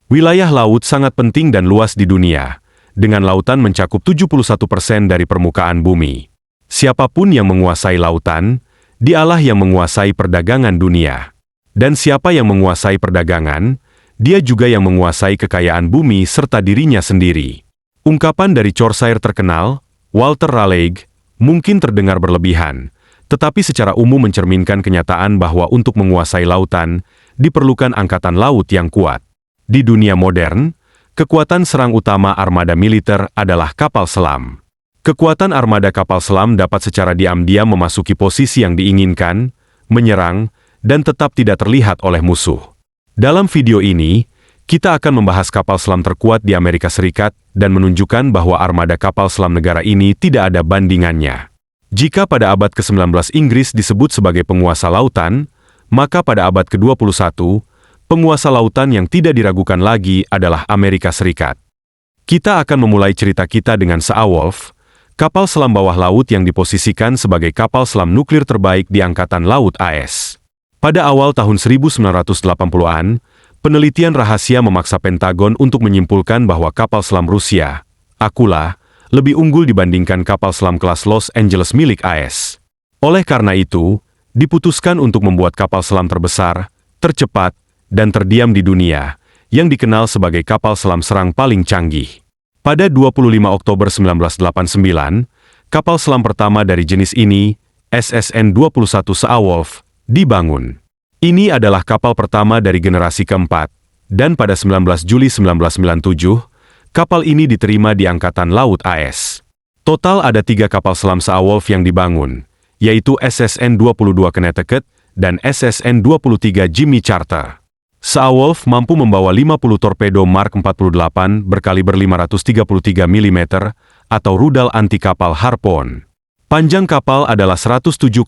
Wilayah laut sangat penting dan luas di dunia, dengan lautan mencakup 71% dari permukaan bumi. Siapapun yang menguasai lautan, dialah yang menguasai perdagangan dunia. Dan siapa yang menguasai perdagangan, dia juga yang menguasai kekayaan bumi serta dirinya sendiri. Ungkapan dari Chaucer terkenal, Walter Raleigh, mungkin terdengar berlebihan, tetapi secara umum mencerminkan kenyataan bahwa untuk menguasai lautan, diperlukan angkatan laut yang kuat. Di dunia modern, kekuatan serang utama armada militer adalah kapal selam. Kekuatan armada kapal selam dapat secara diam-diam memasuki posisi yang diinginkan, menyerang, dan tetap tidak terlihat oleh musuh. Dalam video ini, kita akan membahas kapal selam terkuat di Amerika Serikat dan menunjukkan bahwa armada kapal selam negara ini tidak ada bandingannya. Jika pada abad ke-19 Inggris disebut sebagai penguasa lautan, maka pada abad ke-21, penguasa lautan yang tidak diragukan lagi adalah Amerika Serikat. Kita akan memulai cerita kita dengan Saawolf, kapal selam bawah laut yang diposisikan sebagai kapal selam nuklir terbaik di Angkatan Laut AS. Pada awal tahun 1980-an, penelitian rahasia memaksa Pentagon untuk menyimpulkan bahwa kapal selam Rusia, Akula, lebih unggul dibandingkan kapal selam kelas Los Angeles milik AS. Oleh karena itu, diputuskan untuk membuat kapal selam terbesar, tercepat, dan terdiam di dunia, yang dikenal sebagai kapal selam serang paling canggih. Pada 25 Oktober 1989, kapal selam pertama dari jenis ini, SSN-21 Saawolf, dibangun. Ini adalah kapal pertama dari generasi keempat, dan pada 19 Juli 1997, kapal ini diterima di Angkatan Laut AS. Total ada 3 kapal selam Saawolf yang dibangun, yaitu SSN-22 Connecticut dan SSN-23 Jimmy Charter. Saawolf mampu membawa 50 torpedo Mark 48 berkaliber 533 mm atau rudal anti kapal Harpoon. Panjang kapal adalah 107,6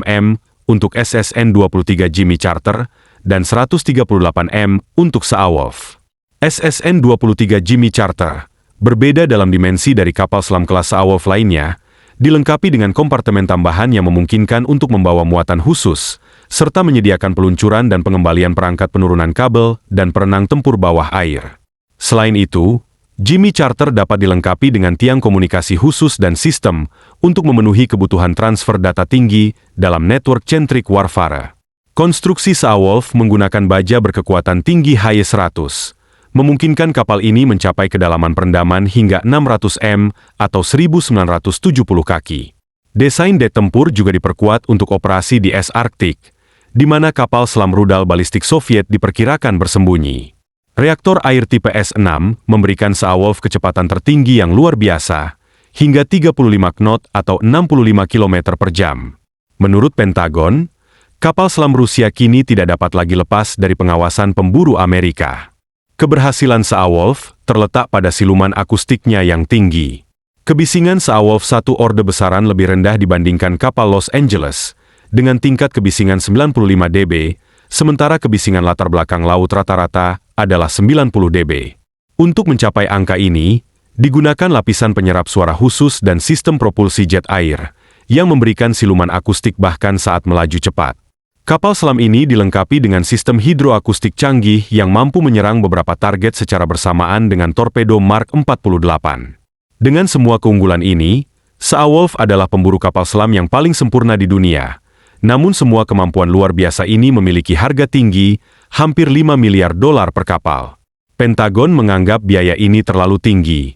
m untuk SSN-23 Jimmy Charter dan 138 m untuk Saawolf. SSN-23 Jimmy Charter berbeda dalam dimensi dari kapal selam kelas Saawolf lainnya, dilengkapi dengan kompartemen tambahan yang memungkinkan untuk membawa muatan khusus, serta menyediakan peluncuran dan pengembalian perangkat penurunan kabel dan perenang tempur bawah air. Selain itu, Jimmy Charter dapat dilengkapi dengan tiang komunikasi khusus dan sistem untuk memenuhi kebutuhan transfer data tinggi dalam network-centric warfare. Konstruksi Saawolf menggunakan baja berkekuatan tinggi HY-100, memungkinkan kapal ini mencapai kedalaman perendaman hingga 600 m atau 1970 kaki. Desain dek tempur juga diperkuat untuk operasi di es Arktik, di mana kapal selam rudal balistik Soviet diperkirakan bersembunyi. Reaktor air tipe S-6 memberikan Saawolf kecepatan tertinggi yang luar biasa, hingga 35 knot atau 65 km per jam. Menurut Pentagon, kapal selam Rusia kini tidak dapat lagi lepas dari pengawasan pemburu Amerika. Keberhasilan Saawolf terletak pada siluman akustiknya yang tinggi. Kebisingan Saawolf 1 orde besaran lebih rendah dibandingkan kapal Los Angeles, dengan tingkat kebisingan 95 dB, sementara kebisingan latar belakang laut rata-rata adalah 90 dB. Untuk mencapai angka ini, digunakan lapisan penyerap suara khusus dan sistem propulsi jet air, yang memberikan siluman akustik bahkan saat melaju cepat. Kapal selam ini dilengkapi dengan sistem hidroakustik canggih yang mampu menyerang beberapa target secara bersamaan dengan torpedo Mark 48. Dengan semua keunggulan ini, Saawolf adalah pemburu kapal selam yang paling sempurna di dunia. Namun semua kemampuan luar biasa ini memiliki harga tinggi, hampir $5 miliar per kapal. Pentagon menganggap biaya ini terlalu tinggi,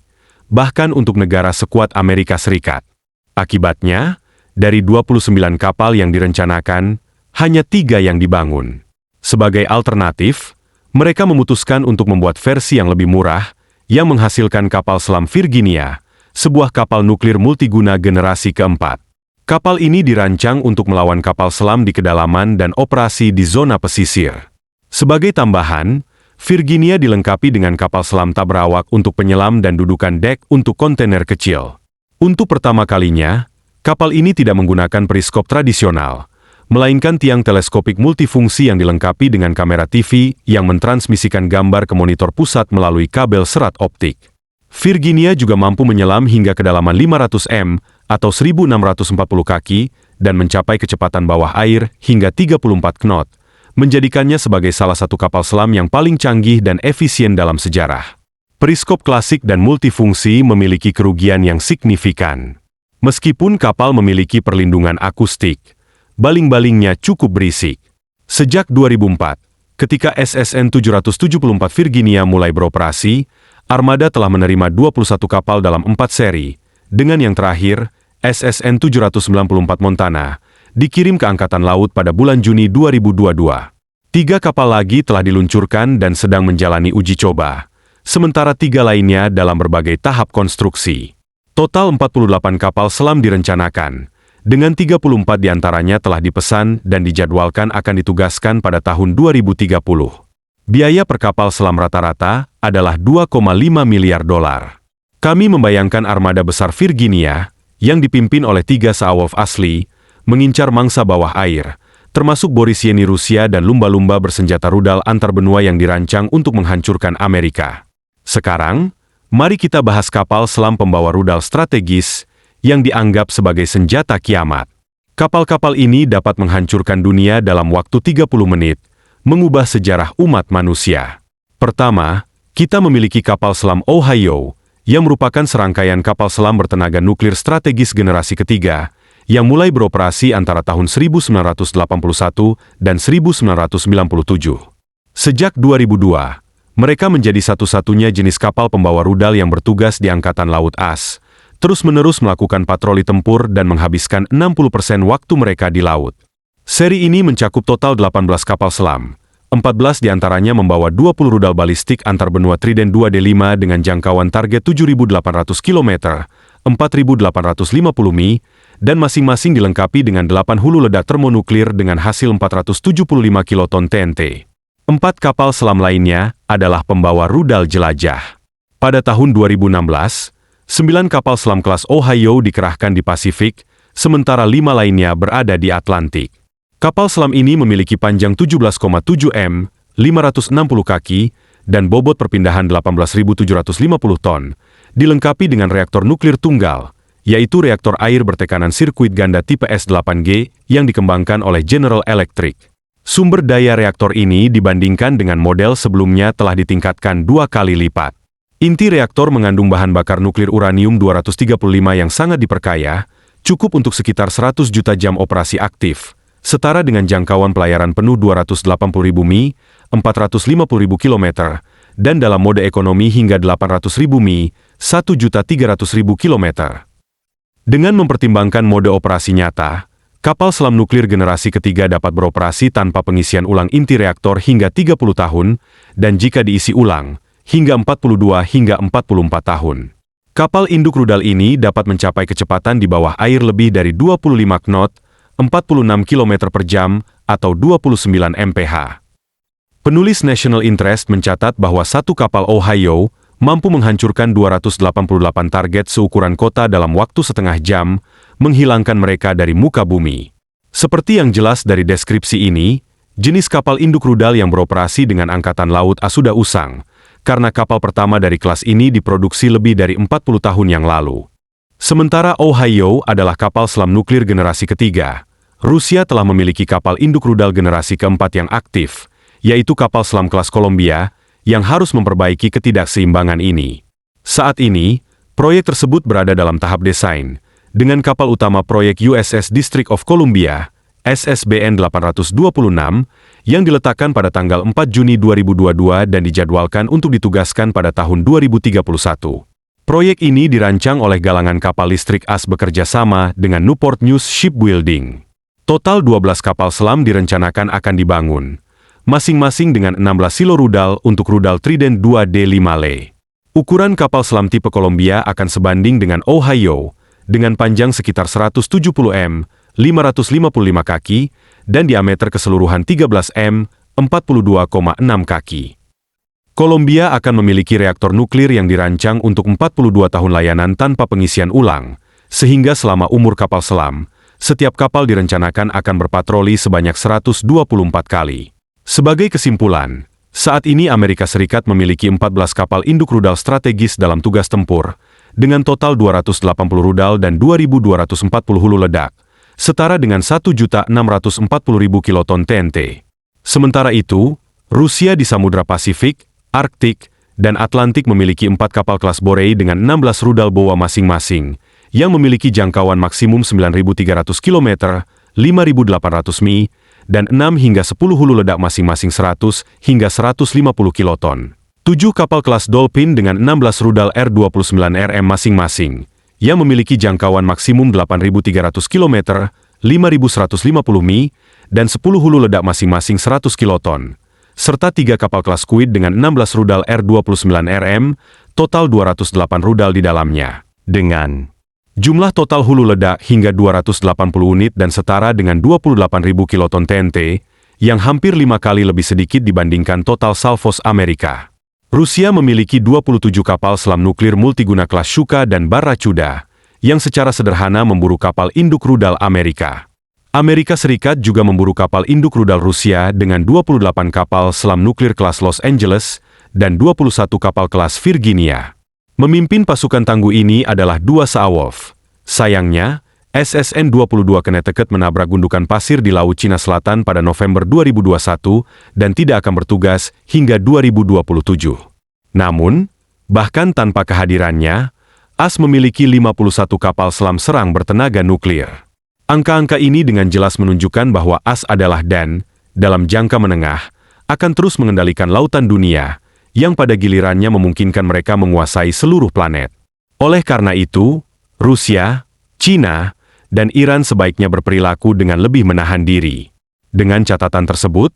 bahkan untuk negara sekuat Amerika Serikat. Akibatnya, dari 29 kapal yang direncanakan, hanya 3 yang dibangun. Sebagai alternatif, mereka memutuskan untuk membuat versi yang lebih murah, yang menghasilkan kapal selam Virginia, sebuah kapal nuklir multiguna generasi keempat. Kapal ini dirancang untuk melawan kapal selam di kedalaman dan operasi di zona pesisir. Sebagai tambahan, Virginia dilengkapi dengan kapal selam tabrawak untuk penyelam dan dudukan dek untuk kontainer kecil. Untuk pertama kalinya, kapal ini tidak menggunakan periskop tradisional, melainkan tiang teleskopik multifungsi yang dilengkapi dengan kamera TV yang mentransmisikan gambar ke monitor pusat melalui kabel serat optik. Virginia juga mampu menyelam hingga kedalaman 500 m atau 1640 kaki dan mencapai kecepatan bawah air hingga 34 knot, menjadikannya sebagai salah satu kapal selam yang paling canggih dan efisien dalam sejarah. Periskop klasik dan multifungsi memiliki kerugian yang signifikan. Meskipun kapal memiliki perlindungan akustik, baling-balingnya cukup berisik. Sejak 2004, ketika SSN 774 Virginia mulai beroperasi, armada telah menerima 21 kapal dalam 4 seri, dengan yang terakhir, SSN 794 Montana, dikirim ke Angkatan Laut pada bulan Juni 2022. 3 kapal lagi telah diluncurkan dan sedang menjalani uji coba, sementara 3 lainnya dalam berbagai tahap konstruksi. Total 48 kapal selam direncanakan, dengan 34 diantaranya telah dipesan dan dijadwalkan akan ditugaskan pada tahun 2030. Biaya per kapal selam rata-rata adalah 2,5 miliar dolar. Kami membayangkan armada besar Virginia, yang dipimpin oleh 3 Saawolf asli, mengincar mangsa bawah air, termasuk Boris Yeni Rusia dan lumba-lumba bersenjata rudal antar benua yang dirancang untuk menghancurkan Amerika. Sekarang, mari kita bahas kapal selam pembawa rudal strategis, yang dianggap sebagai senjata kiamat. Kapal-kapal ini dapat menghancurkan dunia dalam waktu 30 menit, mengubah sejarah umat manusia. Pertama, kita memiliki kapal selam Ohio, yang merupakan serangkaian kapal selam bertenaga nuklir strategis generasi ketiga, yang mulai beroperasi antara tahun 1981 dan 1997. Sejak 2002, mereka menjadi satu-satunya jenis kapal pembawa rudal yang bertugas di Angkatan Laut AS, terus-menerus melakukan patroli tempur dan menghabiskan 60% waktu mereka di laut. Seri ini mencakup total 18 kapal selam. 14 diantaranya membawa 20 rudal balistik antar benua Trident 2D5 dengan jangkauan target 7.800 km, 4.850 mi, dan masing-masing dilengkapi dengan 8 hulu ledak termonuklir dengan hasil 475 kiloton TNT. 4 kapal selam lainnya adalah pembawa rudal jelajah. Pada tahun 2016, 9 kapal selam kelas Ohio dikerahkan di Pasifik, sementara 5 lainnya berada di Atlantik. Kapal selam ini memiliki panjang 17,7 m, 560 kaki, dan bobot perpindahan 18.750 ton, dilengkapi dengan reaktor nuklir tunggal, yaitu reaktor air bertekanan sirkuit ganda tipe S8G yang dikembangkan oleh General Electric. Sumber daya reaktor ini dibandingkan dengan model sebelumnya telah ditingkatkan 2 kali lipat. Inti reaktor mengandung bahan bakar nuklir uranium-235 yang sangat diperkaya, cukup untuk sekitar 100 juta jam operasi aktif, setara dengan jangkauan pelayaran penuh 280.000 mi, 450.000 km, dan dalam mode ekonomi hingga 800.000 mi, 1.300.000 km. Dengan mempertimbangkan mode operasi nyata, kapal selam nuklir generasi ketiga dapat beroperasi tanpa pengisian ulang inti reaktor hingga 30 tahun, dan jika diisi ulang, hingga 42 hingga 44 tahun. Kapal induk rudal ini dapat mencapai kecepatan di bawah air lebih dari 25 knot, 46 km per jam, atau 29 mph. Penulis National Interest mencatat bahwa satu kapal Ohio mampu menghancurkan 288 target seukuran kota dalam waktu setengah jam, menghilangkan mereka dari muka bumi. Seperti yang jelas dari deskripsi ini, jenis kapal induk rudal yang beroperasi dengan Angkatan Laut AS sudah usang, karena kapal pertama dari kelas ini diproduksi lebih dari 40 tahun yang lalu. Sementara Ohio adalah kapal selam nuklir generasi ketiga, Rusia telah memiliki kapal induk rudal generasi keempat yang aktif, yaitu kapal selam kelas Columbia, yang harus memperbaiki ketidakseimbangan ini. Saat ini, proyek tersebut berada dalam tahap desain, dengan kapal utama proyek USS District of Columbia, SSBN 826, yang diletakkan pada tanggal 4 Juni 2022 dan dijadwalkan untuk ditugaskan pada tahun 2031. Proyek ini dirancang oleh galangan kapal listrik AS bekerja sama dengan Newport News Shipbuilding. Total 12 kapal selam direncanakan akan dibangun, masing-masing dengan 16 silo rudal untuk rudal Trident 2D5Le. Ukuran kapal selam tipe Columbia akan sebanding dengan Ohio, dengan panjang sekitar 170 m, 555 kaki, dan diameter keseluruhan 13 m, 42,6 kaki. Columbia akan memiliki reaktor nuklir yang dirancang untuk 42 tahun layanan tanpa pengisian ulang, sehingga selama umur kapal selam, setiap kapal direncanakan akan berpatroli sebanyak 124 kali. Sebagai kesimpulan, saat ini Amerika Serikat memiliki 14 kapal induk rudal strategis dalam tugas tempur, dengan total 280 rudal dan 2.240 hulu ledak, setara dengan 1.640.000 kiloton TNT. Sementara itu, Rusia di Samudra Pasifik, Arktik, dan Atlantik memiliki 4 kapal kelas Borei dengan 16 rudal boa masing-masing, yang memiliki jangkauan maksimum 9.300 km, 5.800 mi, dan 6 hingga 10 hulu ledak masing-masing 100 hingga 150 kiloton. 7 kapal kelas Dolphin dengan 16 rudal R-29RM masing-masing, yang memiliki jangkauan maksimum 8.300 km, 5.150 mi, dan 10 hulu ledak masing-masing 100 kiloton, serta 3 kapal kelas Squid dengan 16 rudal R-29RM, total 208 rudal di dalamnya, dengan jumlah total hulu ledak hingga 280 unit dan setara dengan 28.000 kiloton TNT, yang hampir 5 kali lebih sedikit dibandingkan total salvos Amerika. Rusia memiliki 27 kapal selam nuklir multiguna kelas Shuka dan Barracuda, yang secara sederhana memburu kapal induk rudal Amerika. Amerika Serikat juga memburu kapal induk rudal Rusia dengan 28 kapal selam nuklir kelas Los Angeles dan 21 kapal kelas Virginia. Memimpin pasukan tangguh ini adalah dua Saawolf. Sayangnya, SSN-22 Connecticut menabrak gundukan pasir di Laut Cina Selatan pada November 2021 dan tidak akan bertugas hingga 2027. Namun, bahkan tanpa kehadirannya, AS memiliki 51 kapal selam serang bertenaga nuklir. Angka-angka ini dengan jelas menunjukkan bahwa AS adalah dan, dalam jangka menengah, akan terus mengendalikan lautan dunia, yang pada gilirannya memungkinkan mereka menguasai seluruh planet. Oleh karena itu, Rusia, China, dan Iran sebaiknya berperilaku dengan lebih menahan diri. Dengan catatan tersebut,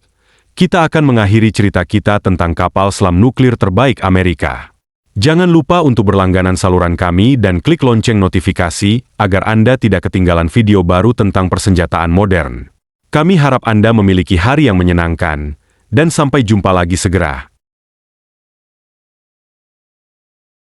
kita akan mengakhiri cerita kita tentang kapal selam nuklir terbaik Amerika. Jangan lupa untuk berlangganan saluran kami dan klik lonceng notifikasi agar Anda tidak ketinggalan video baru tentang persenjataan modern. Kami harap Anda memiliki hari yang menyenangkan, dan sampai jumpa lagi segera.